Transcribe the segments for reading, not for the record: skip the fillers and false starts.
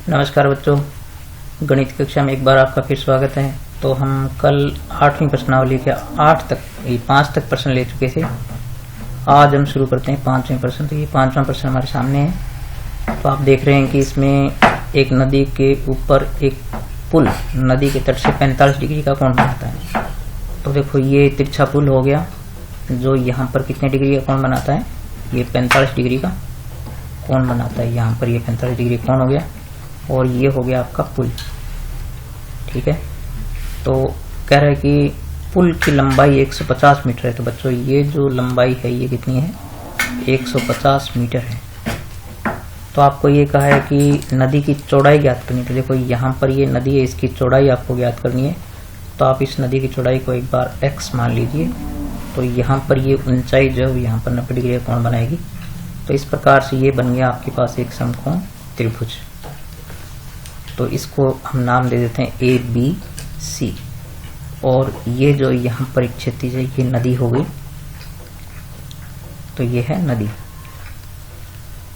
नमस्कार बच्चों, गणित कक्षा में एक बार आपका फिर स्वागत है। तो हम कल 8वीं प्रश्नावली के 5 तक प्रश्न ले चुके थे। आज हम शुरू करते हैं 5वें प्रश्न। तो ये 5वां प्रश्न हमारे सामने है। तो आप देख रहे हैं कि इसमें एक नदी के ऊपर एक पुल नदी के तट से 45 डिग्री का कोण बनाता है। तो देखो ये तिरछा पुल हो गया जो यहाँ पर कितने डिग्री का कोण बनाता है, ये 45 डिग्री का कोण बनाता है। यहाँ पर ये 45 डिग्री कोण हो गया और ये हो गया आपका पुल। ठीक है, तो कह रहा है कि पुल की लंबाई 150 मीटर है। तो बच्चों ये जो लंबाई है ये कितनी है, 150 मीटर है। तो आपको ये कहा है कि नदी की चौड़ाई ज्ञात करनी है। तो देखो यहाँ पर ये नदी है, इसकी चौड़ाई आपको ज्ञात करनी है। तो आप इस नदी की चौड़ाई को एक बार x मान लीजिए। तो यहाँ पर ये ऊंचाई जो है यहाँ पर 90 डिग्री का कोण बनाएगी। तो इस प्रकार से ये बन गया आपके पास एक समकोण त्रिभुज। तो इसको हम नाम दे देते हैं ABC। और ये जो यहाँ पर एक क्षैतिज है ये नदी हो गई। तो ये है नदी।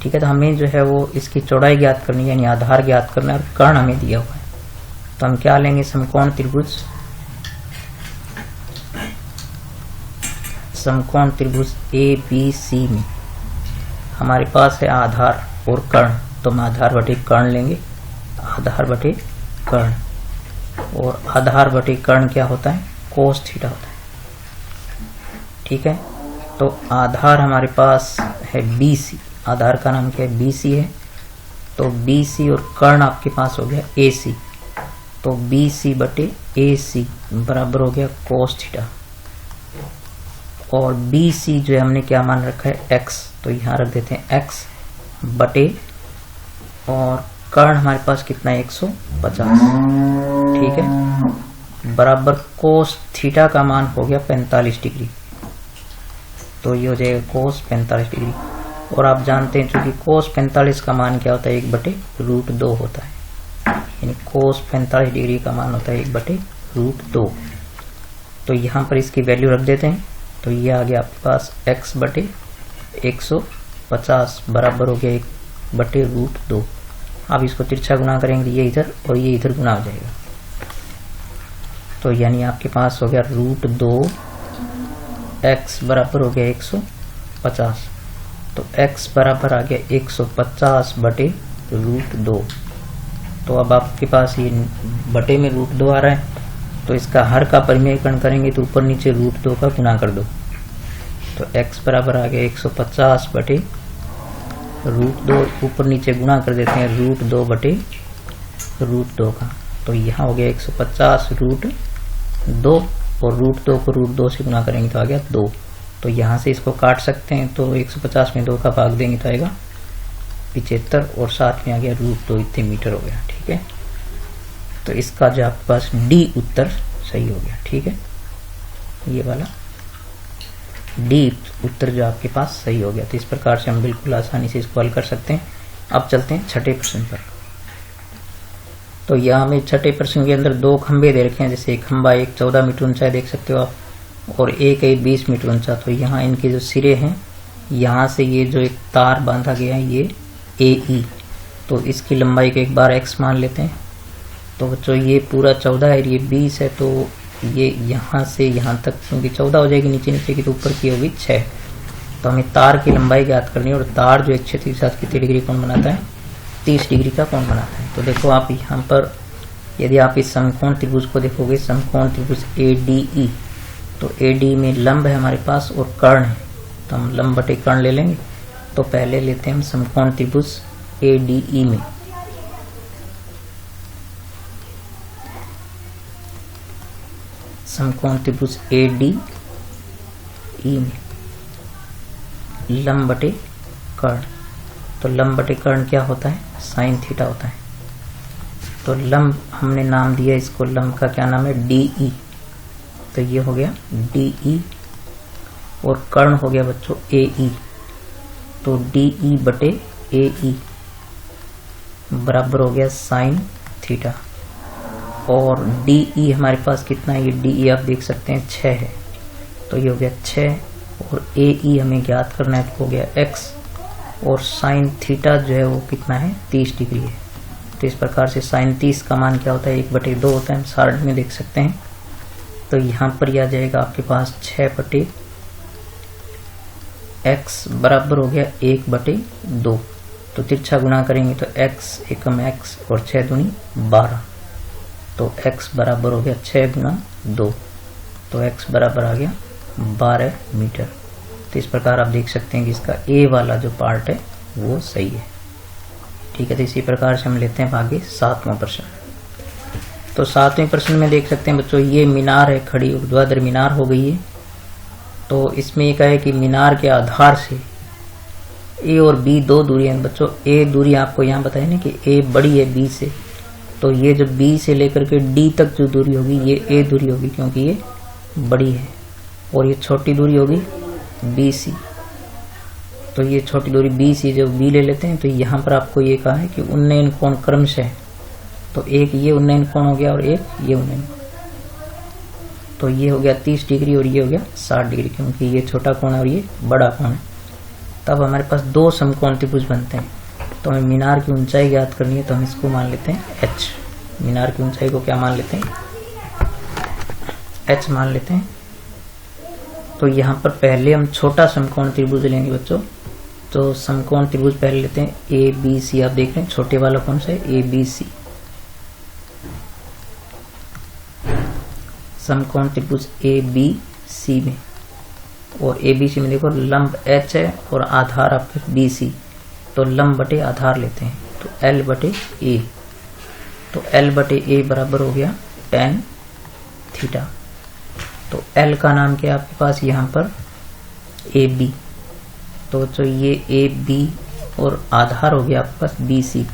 ठीक है, तो हमें जो है वो इसकी चौड़ाई ज्ञात करनी है, यानी आधार ज्ञात करना है और कर्ण हमें दिया हुआ है। तो हम क्या लेंगे, समकोण त्रिभुज। समकोण त्रिभुज ABC में हमारे पास है आधार और कर्ण। तो हम आधार बटे कर्ण लेंगे, आधार बटे कर्ण। और आधार बटे कर्ण क्या होता है, कोस थीटा होता है। ठीक है, तो आधार हमारे पास है BC, आधार का नाम क्या है, BC है। तो BC और कर्ण आपके पास हो गया AC। तो BC बटे AC बराबर हो गया कोस थीटा। और BC जो है हमने क्या मान रखा है, x। तो यहाँ रख देते हैं x बटे, और कर्ण हमारे पास कितना है, 150। ठीक है, बराबर कोस थीटा का मान हो गया 45 डिग्री। तो ये हो जाएगा कोस 45 डिग्री। और आप जानते हैं चूंकि कोस 45 का मान क्या होता है, 1/√2 होता है। यानी कोस 45 डिग्री का मान होता है 1/√2। तो यहाँ पर इसकी वैल्यू रख देते हैं। तो ये आ गया आपके पास x बटे 150 बराबर हो गया 1/√2। आप इसको तिरछा गुना करेंगे, ये इधर और ये इधर गुना हो जाएगा। तो यानी आपके पास हो गया √2 x बराबर हो गया 150। तो x बराबर आ गया 150 बटे √2। तो अब आपके पास ये बटे में √2 आ रहा है। तो इसका हर का परिमेयकरण करेंगे तो ऊपर नीचे √2 का गुना कर दो। तो x बराबर आ गया 150 बटे √2, ऊपर नीचे गुना कर देते हैं √2 बटे √2 का। तो यहाँ हो गया 150 √2 और √2 को √2 से गुना करेंगे तो आ गया 2। तो यहाँ से इसको काट सकते हैं। तो 150 में 2 का भाग देंगे तो आएगा 75 और साथ में आ गया √2, इतने मीटर हो गया। ठीक है, तो इसका जो आपके पास D उत्तर सही हो गया। ठीक है, ये वाला D उत्तर जो आपके पास सही हो गया। तो इस प्रकार से हम बिल्कुल आसानी से इसको हल कर सकते हैं। अब चलते हैं छठे प्रश्न पर। तो यहाँ में छठे प्रश्न के अंदर 2 खंबे दे रखे हैं। जैसे एक खंबा एक 14 मीटर ऊंचा है, देख सकते हो आप, और एक है 20 मीटर ऊंचा। तो यहाँ इनके जो सिरे हैं, यहाँ से ये जो एक तार बांधा गया है ये AE। तो इसकी लंबाई को एक बार x मान लेते हैं। तो बच्चों ये पूरा 14 है, ये 20 है। तो ये यहाँ से यहाँ तक क्योंकि 14 हो जाएगी नीचे नीचे की, तो ऊपर की होगी 6। तो हमें तार की लंबाई ज्ञात करनी है। और तार जो एक क्षैतिज के साथ कितने डिग्री कोण बनाता है, 30 डिग्री का कोण बनाता है। तो देखो आप यहाँ पर यदि आप इस समकोण त्रिभुज को देखोगे, समकोण त्रिभुज ADE। तो AD में लंब है हमारे पास और कर्ण है। तो हम लंब बटे कर्ण ले लेंगे। तो पहले लेते हैं हम समकोण त्रिभुज ADE में। समकोण त्रिभुज ADE में लंब बटे कर्ण। तो लंब बटे कर्ण क्या होता है, साइन थीटा होता है। तो लंब हमने नाम दिया इसको, लंब का क्या नाम है, DE। तो ये हो गया DE और कर्ण हो गया बच्चों AE। तो DE बटे AE बराबर हो गया साइन थीटा। और DE हमारे पास कितना है, ये DE आप देख सकते हैं 6 है। तो ये हो गया 6 और AE हमें ज्ञात करना है। तो हो गया x और साइन थीटा जो है वो कितना है, 30 डिग्री है। तो इस प्रकार से sin 30 का मान क्या होता है 1/2 होता है, हम सारणी में देख सकते हैं। तो यहाँ पर आ जाएगा आपके पास 6/x बराबर हो गया 1/2। तो तिरछा गुणा करेंगे तो x एकम x और 6 दूनी 12, तो x बराबर हो गया 6 गुणा 2, तो x बराबर आ गया 12 मीटर। तो इस प्रकार आप देख सकते हैं कि इसका ए वाला जो पार्ट है वो सही है। ठीक है, तो इसी प्रकार से हम लेते हैं आगे 7वां प्रश्न। तो 7वें प्रश्न में देख सकते हैं बच्चों, ये मीनार है, खड़ी ऊर्ध्वाधर मीनार हो गई है। तो इसमें एक है कि मीनार के आधार से ए और बी दो दूरी हैं बच्चों। ए दूरी आपको यहाँ बताया ना कि ए बड़ी है बी से, तो ये जो बी से लेकर के डी तक जो दूरी होगी ये ए दूरी होगी, क्योंकि ये बड़ी है, और ये छोटी दूरी होगी बी सी। तो ये छोटी दूरी बी सी जो बी ले लेते हैं, तो यहाँ पर आपको ये कहा है कि उन्नयन कोण क्रमशः, तो एक ये उन्नयन कोण हो गया और एक ये उन्नयन कोण, तो ये हो गया 30 डिग्री और ये हो गया 60 डिग्री, क्योंकि ये छोटा कोण है और ये बड़ा कोण है। तब हमारे पास दो समकोण त्रिभुज बनते हैं। तो हमें मीनार की ऊंचाई ज्ञात करनी है, तो हम इसको मान लेते हैं h। मीनार की ऊंचाई को क्या मान लेते हैं, h मान लेते हैं। तो यहाँ पर पहले हम छोटा समकोण त्रिभुज लेंगे बच्चों। तो समकोण त्रिभुज पहले लेते हैं ए बी सी। आप देख रहे हैं छोटे वाला कौन सा है, ए बी सी। समकोण त्रिभुज ए बी सी में, और ए बी सी में देखो लंब h है और आधार आपके बी सी, तो लंब बटे आधार लेते हैं, तो l बटे ए। तो l बटे ए बराबर हो गया tan थीटा। तो l का नाम क्या है आपके पास यहाँ पर ए बी, तो जो ये ए बी और आधार हो गया आपके पास बी सी,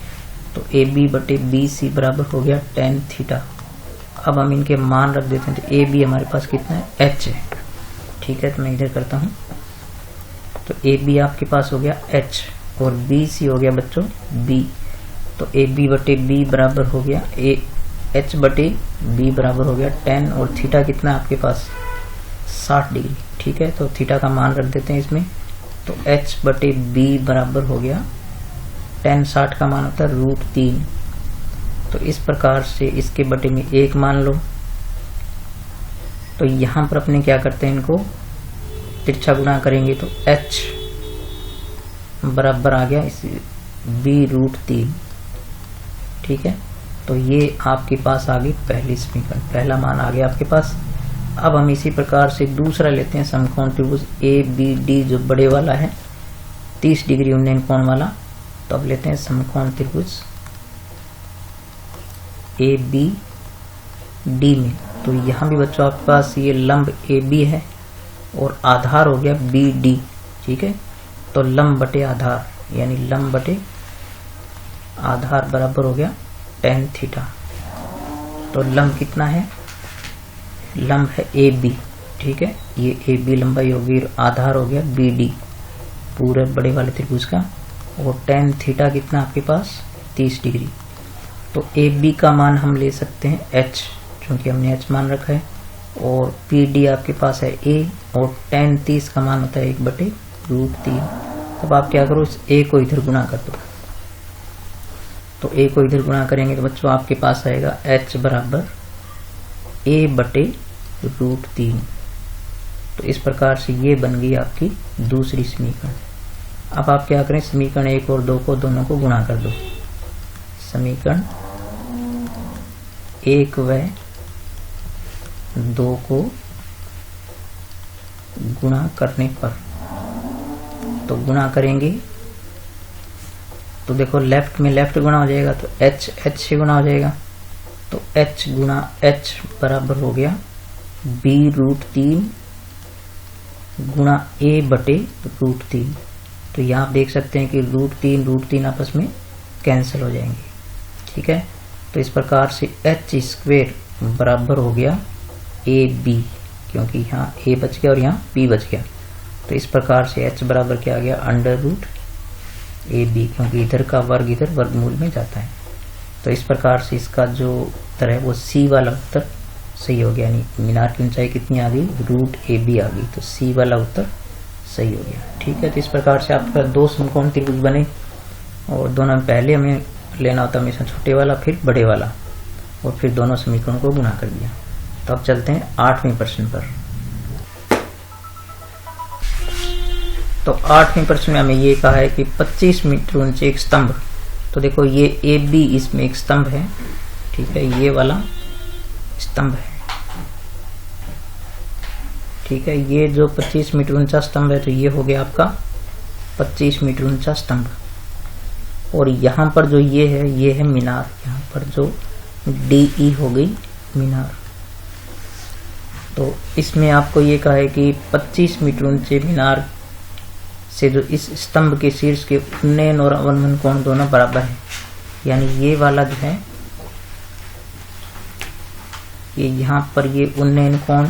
तो ए बी बटे बी सी बराबर हो गया tan थीटा। अब हम इनके मान रख देते हैं। तो ए बी हमारे पास कितना है, h है। ठीक है, तो मैं इधर करता हूँ। तो ए बी आपके पास हो गया h और बी सी हो गया बच्चों b। तो ए बी बटे बी बराबर हो गया h बटे b बराबर हो गया tan, और थीटा कितना आपके पास 60 डिग्री। ठीक है, तो थीटा का मान रख देते हैं इसमें। तो h बटे b बराबर हो गया tan 60 का मान होता है √3। तो इस प्रकार से इसके बटे में 1 मान लो। तो यहाँ पर अपने क्या करते हैं, इनको तिरछा गुणा करेंगे तो h बराबर आ गया इस b√3। ठीक है, तो ये आपके पास आ गई पहली समीकरण, पहला मान आ गया आपके पास। अब हम इसी प्रकार से दूसरा लेते हैं समकोण त्रिभुज ए बी डी जो बड़े वाला है 30 डिग्री उन्नयन कोण वाला। तो अब लेते हैं समकोण त्रिभुज ए बी डी में। तो यहाँ भी बच्चों आपके पास ये लंब ए बी है और आधार हो गया बी डी। ठीक है, तो लंब बटे आधार यानी लंब बटे आधार बराबर हो गया tan थीटा। तो लंब कितना है, लंब है ए बी। ठीक है, ये ए बी लंबाई होगी, आधार हो गया बी डी पूरे बड़े वाले त्रिभुज का, और tan थीटा कितना आपके पास 30 डिग्री। तो ए बी का मान हम ले सकते हैं h, क्योंकि हमने h मान रखा है, और पी डी आपके पास है a, और tan 30 का मान होता है 1/√3। अब आप क्या करो, इस a को इधर गुणा कर दो। तो a को इधर गुणा करेंगे तो बच्चों आपके पास आएगा h बराबर a/√3। तो इस प्रकार से ये बन गई आपकी दूसरी समीकरण। अब आप क्या करें, समीकरण 1 और 2 को दोनों को गुणा कर दो। समीकरण 1 व 2 को गुणा करने पर, तो गुणा करेंगे तो देखो लेफ्ट में लेफ्ट गुणा हो जाएगा, तो h से गुणा हो जाएगा। तो h गुणा h बराबर हो गया b√3 गुणा a/√3। तो यहाँ आप देख सकते हैं कि √3 आपस में कैंसिल हो जाएंगे। ठीक है, तो इस प्रकार से h² बराबर हो गया ab, क्योंकि यहाँ a बच गया और यहाँ b बच गया। तो इस प्रकार से h बराबर क्या आ गया, √ab, क्योंकि इधर का वर्ग इधर वर्गमूल में जाता है। तो इस प्रकार से इसका जो उत्तर है वो सी वाला उत्तर सही हो गया, यानी मीनार की ऊंचाई कितनी आ गई, √ab आ गई। तो सी वाला उत्तर सही हो गया। ठीक है, तो इस प्रकार से आपका 2 समकोण त्रिभुज बने, और दोनों में पहले हमें लेना होता है हमेशा छोटे वाला फिर बड़े वाला, और फिर दोनों समीकरणों को गुणा कर दिया। तो अब चलते हैं 8वें प्रश्न पर। तो 8वें प्रश्न में हमें ये कहा है कि 25 मीटर ऊंचे एक स्तंभ, तो देखो ये ए बी इसमें एक स्तंभ है, ठीक है, ये वाला स्तंभ है, ठीक है, ये जो 25 मीटर ऊंचा स्तंभ है, तो ये हो गया आपका 25 मीटर ऊंचा स्तंभ। और यहाँ पर जो ये है मीनार, यहाँ पर जो DE हो गई मीनार। तो इसमें आपको ये कहा है कि 25 मीटर ऊंचे मीनार से जो इस स्तंभ के शीर्ष के उन्नयन और अवनमन कोण दोनों बराबर है। यानी ये वाला जो है, ये यहाँ पर ये उन्नयन कोण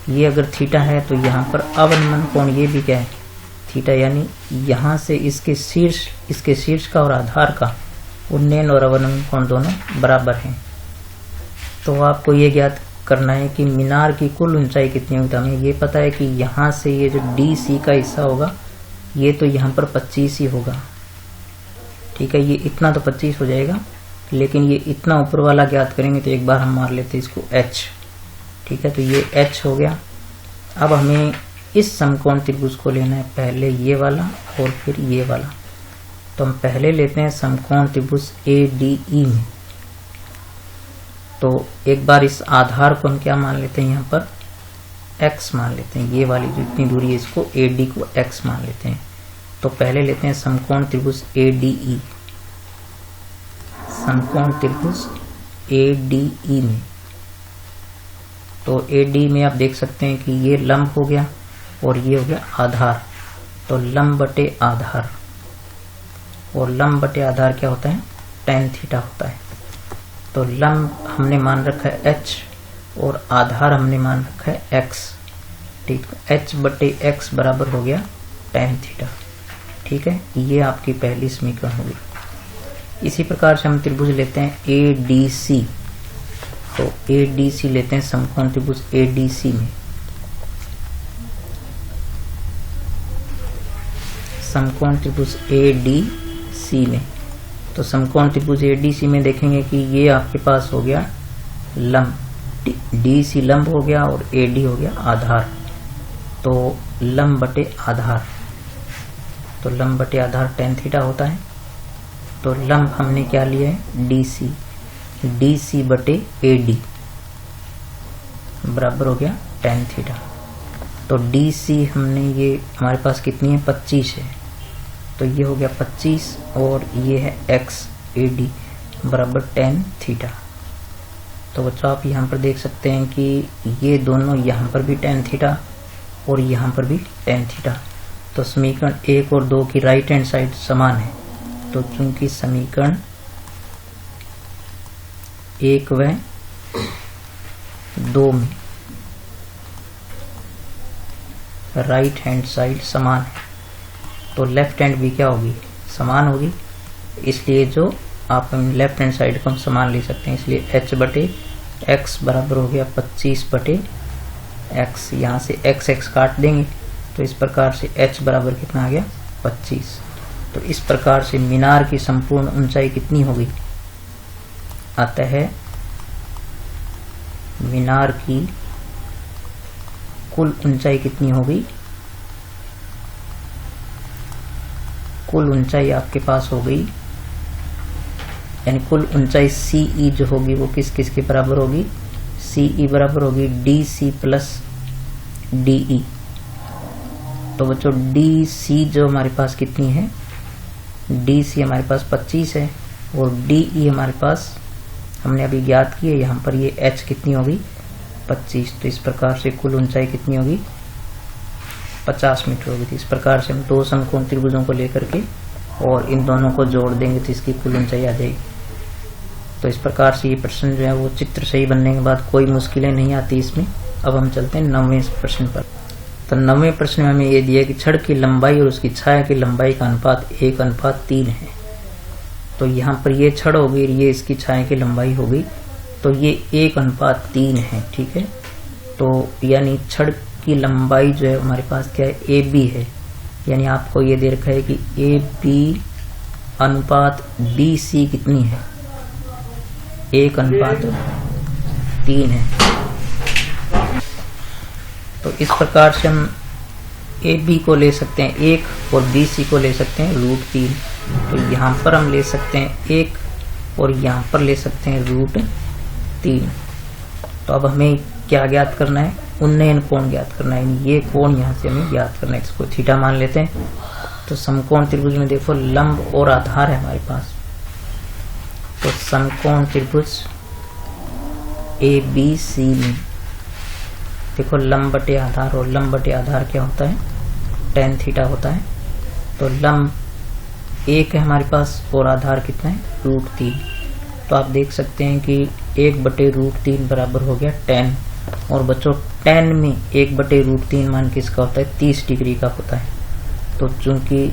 ये अगर थीटा है, तो यहाँ पर अवनमन कोण ये भी क्या है, थीटा। यानी यहाँ से इसके शीर्ष का और आधार का उन्नयन और अवनमन कोण दोनों बराबर हैं। तो आपको ये ज्ञात करना है कि मीनार की कुल ऊंचाई कितनी होगी। हमें ये पता है कि यहाँ से ये जो DC का हिस्सा होगा, ये तो यहाँ पर 25 ही होगा, ठीक है, ये इतना तो 25 हो जाएगा, लेकिन ये इतना ऊपर वाला ज्ञात करेंगे। तो एक बार हम मार लेते हैं इसको H, ठीक है, तो ये H हो गया। अब हमें इस समकोण त्रिभुज को लेना है, पहले ये वाला और फिर ये वाला। तो हम पहले लेते हैं समकोण त्रिभुज ADE में। तो एक बार इस आधार को हम क्या मान लेते हैं, यहाँ पर x मान लेते हैं, ये वाली जो इतनी दूरी है इसको AD को x मान लेते हैं। तो पहले लेते हैं समकोण त्रिभुज ADE, समकोण त्रिभुज ADE में। तो AD में आप देख सकते हैं कि ये लंब हो गया और ये हो गया आधार। तो लंब बटे आधार, और लंब बटे आधार क्या होता है, tan थीटा होता है। तो लंब हमने मान रखा है H और आधार हमने मान रखा है x, ठीक, H बटे x बराबर हो गया tan थीटा, ठीक है, ये आपकी पहली समीकरण होगी। इसी प्रकार से हम त्रिभुज लेते हैं ADC। तो ADC लेते हैं समकोण त्रिभुज ADC में। समकोण त्रिभुज ADC में, तो समकोण त्रिभुज ADC में देखेंगे कि ये आपके पास हो गया लंब, DC लंब हो गया और AD हो गया आधार। तो लंब बटे आधार, तो लंब बटे आधार tan थीटा होता है। तो लंब हमने क्या लिया है, DC बटे AD बराबर हो गया tan थीटा। तो DC हमने ये हमारे पास कितनी है, 25 है, तो ये हो गया 25 और ये है x AD बराबर tan थीटा। तो बच्चों आप यहाँ पर देख सकते हैं कि ये दोनों यहाँ पर भी tan थीटा और यहाँ पर भी tan थीटा। तो समीकरण 1 और 2 की राइट हैंड साइड समान है। तो चूंकि समीकरण 1 व 2 में राइट हैंड साइड समान है, तो लेफ्ट हैंड भी क्या होगी, समान होगी। इसलिए जो आप लेफ्ट हैंड साइड को हम समान ले सकते हैं। इसलिए H बटे x बराबर हो गया 25 बटे x, यहाँ से x काट देंगे, तो इस प्रकार से H बराबर कितना आ गया, 25। तो इस प्रकार से मीनार की संपूर्ण ऊंचाई कितनी होगी, आता है मीनार की कुल ऊंचाई कितनी होगी, कुल ऊंचाई आपके पास हो गई, यानी कुल ऊंचाई CE जो होगी वो किस किस के बराबर होगी, CE बराबर होगी DC प्लस DE। तो बच्चों DC जो हमारे पास कितनी है, DC हमारे पास 25 है और DE हमारे पास हमने अभी ज्ञात की है, यहाँ पर ये H कितनी होगी, 25। तो इस प्रकार से कुल ऊंचाई कितनी होगी, 50 मीटर होगी। तो इस प्रकार से हम दो समकोण त्रिभुजों को लेकर के और इन दोनों को जोड़ देंगे तो इसकी कुल ऊंचाई आ जाएगी। तो इस प्रकार से ये प्रश्न जो है वो चित्र सही बनने के बाद कोई मुश्किलें नहीं आती इसमें। अब हम चलते हैं 9वें प्रश्न पर। तो 9वें प्रश्न में हमें ये दिया कि छड़ की लंबाई और उसकी छाया की लंबाई का अनुपात 1:3 है। तो यहाँ पर ये छड़ हो गई, ये इसकी छाया की लंबाई हो गई, तो ये 1:3 है, ठीक है। तो यानी छड़ की लंबाई जो है हमारे पास क्या है, AB है, यानी आपको ये दे रखा है कि AB अनुपात BC कितनी है? 1:3 है। तो इस प्रकार से हम AB को ले सकते हैं 1 और BC को ले सकते हैं √3। तो यहाँ पर हम ले सकते हैं 1 और यहाँ पर ले सकते हैं √3। तो अब हमें क्या ज्ञात करना है? उन्नयन कोण ज्ञात करना है। ये कोण यहाँ से हमें ज्ञात करना है, इसको थीटा मान लेते हैं। तो समकोण त्रिभुज में देखो लंब और आधार है हमारे पास। तो समकोण त्रिभुज ABC में देखो लंब बटे आधार, और लंब बटे आधार क्या होता है? tan थीटा होता है। तो लंब 1 है हमारे पास और आधार कितना है? √3। तो आप देख सकते हैं कि 1/√3 बराबर हो गया tan। और बच्चों tan में 1/√3 मान किसका होता है? 30 डिग्री का होता है। तो चूंकि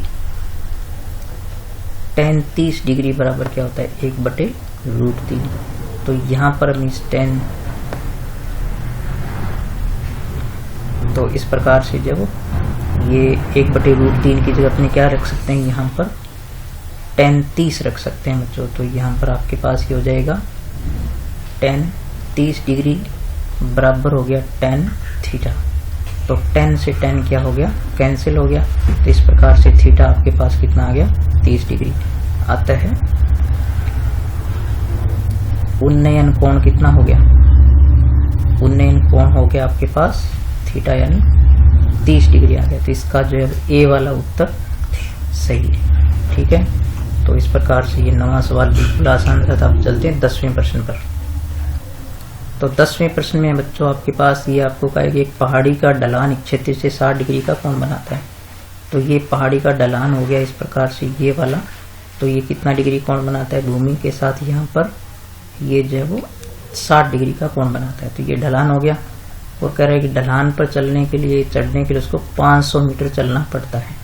tan 30 डिग्री बराबर क्या होता है? 1/√3। तो यहाँ पर हम इस tan, तो इस प्रकार से जब ये 1/√3 की जगह अपने क्या रख सकते हैं? यहाँ पर tan 30 रख सकते हैं बच्चों। तो यहाँ पर आपके पास ये हो जाएगा tan 30 डिग्री बराबर हो गया tan थीटा। तो tan से tan क्या हो गया? कैंसिल हो गया। तो इस प्रकार से थीटा आपके पास कितना आ गया? 30 डिग्री आता है। उन्नयन कोण कितना हो गया? उन्नयन कोण हो गया आपके पास थीटा यानी 30 डिग्री आ गया। तो इसका जो है ए वाला उत्तर सही है। ठीक है, तो इस प्रकार से ये 9वां सवाल बिल्कुल आसान था। अब चलते हैं 10वें प्रश्न पर। तो 10वें प्रश्न में बच्चों आपके पास ये आपको कहेगा एक पहाड़ी का ढलान एक क्षेत्र से 60 डिग्री का कोण बनाता है। तो ये पहाड़ी का ढलान हो गया इस प्रकार से ये वाला। तो ये कितना डिग्री कोण बनाता है? भूमि के साथ यहाँ पर ये जो है वो 60 डिग्री का कोण बनाता है। तो ये ढलान हो गया। और कह रहा है कि ढलान पर चलने के लिए, चढ़ने के लिए उसको 500 मीटर चलना पड़ता है।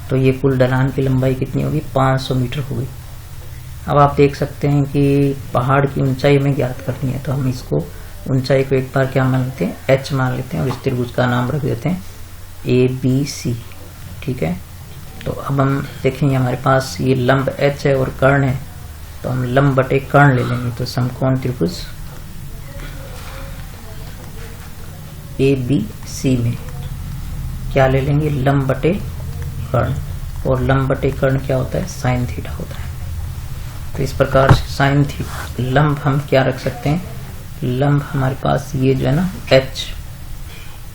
तो ये कुल ढलान की लंबाई कितनी होगी? 500 मीटर होगी। अब आप देख सकते हैं कि पहाड़ की ऊंचाई हमें ज्ञात करनी है। तो हम इसको ऊंचाई को एक बार क्या मान लेते हैं? h मान लेते हैं और इस त्रिभुज का नाम रख देते हैं ABC। ठीक है, तो अब हम देखेंगे हमारे पास ये लंब h है और कर्ण है। तो हम लंब बटे कर्ण ले लेंगे। तो समकोण त्रिभुज ABC में क्या ले लेंगे? लंब बटे कर्ण। और लंब बटे कर्ण क्या होता है? साइन थीटा होता है। तो इस प्रकार से साइन थीटा लंब हम क्या रख सकते हैं? लंब हमारे पास ये जो है ना h।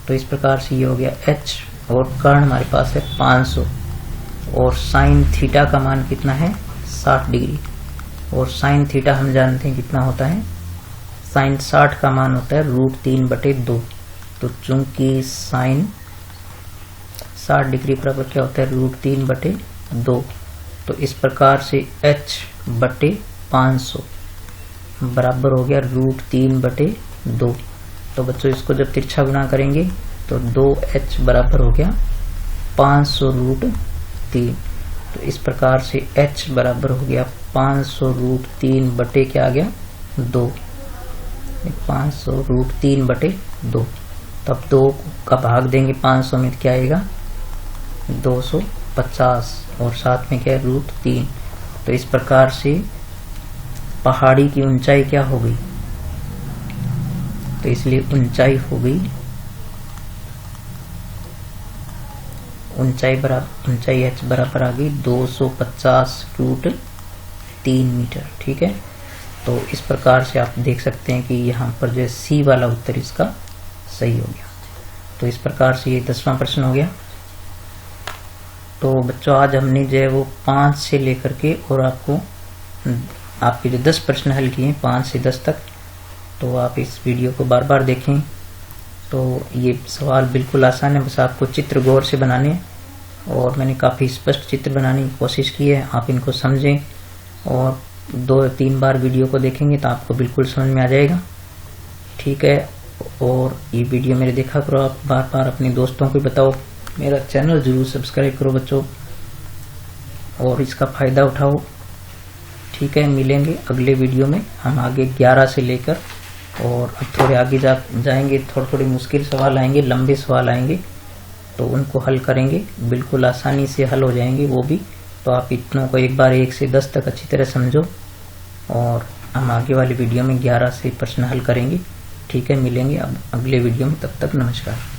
तो इस प्रकार से ये हो गया h और कर्ण हमारे पास है 500। और साइन थीटा का मान कितना है? 60 डिग्री। और साइन थीटा हम जानते हैं कितना होता है? साइन 60 का मान होता है √3/2। तो चूंकि साइन 60 डिग्री बराबर क्या होता है? √3/2। तो इस प्रकार से h/500 बराबर हो गया √3/2। तो बच्चों इसको जब तिरछा गुणा करेंगे तो 2h बराबर हो गया 500√3। तो इस प्रकार से h बराबर हो गया 500√3 बटे क्या आ गया? 2। 500√3/2। तब 2 का भाग देंगे 500 में क्या आएगा? 250 और साथ में क्या है? √3। तो इस प्रकार से पहाड़ी की ऊंचाई क्या हो गई? तो इसलिए ऊंचाई हो गई, ऊंचाई h बराबर आ गई 250√3 मीटर। ठीक है, तो इस प्रकार से आप देख सकते हैं कि यहाँ पर जो C वाला उत्तर इसका सही हो गया। तो इस प्रकार से ये 10वां प्रश्न हो गया। तो बच्चों आज हमने जो है वो 5 से लेकर के और आपके जो 10 प्रश्न हल किए 5 से 10 तक। तो आप इस वीडियो को बार बार देखें। तो ये सवाल बिल्कुल आसान है, बस आपको चित्र गौर से बनाने हैं और मैंने काफ़ी स्पष्ट चित्र बनाने की कोशिश की है। आप इनको समझें और 2-3 बार वीडियो को देखेंगे तो आपको बिल्कुल समझ में आ जाएगा। ठीक है, और ये वीडियो मेरे देखा करो, आप बार बार अपने दोस्तों को बताओ, मेरा चैनल जरूर सब्सक्राइब करो बच्चों और इसका फ़ायदा उठाओ। ठीक है, मिलेंगे अगले वीडियो में। हम आगे 11 से लेकर और अब थोड़े आगे जाएंगे, थोड़े मुश्किल सवाल आएंगे, लंबे सवाल आएंगे, तो उनको हल करेंगे, बिल्कुल आसानी से हल हो जाएंगे वो भी। तो आप इतनों को एक बार 1 से 10 तक अच्छी तरह समझो, और हम आगे वाली वीडियो में 11 से प्रश्न हल करेंगे। ठीक है, मिलेंगे अब अगले वीडियो में, तब तक नमस्कार।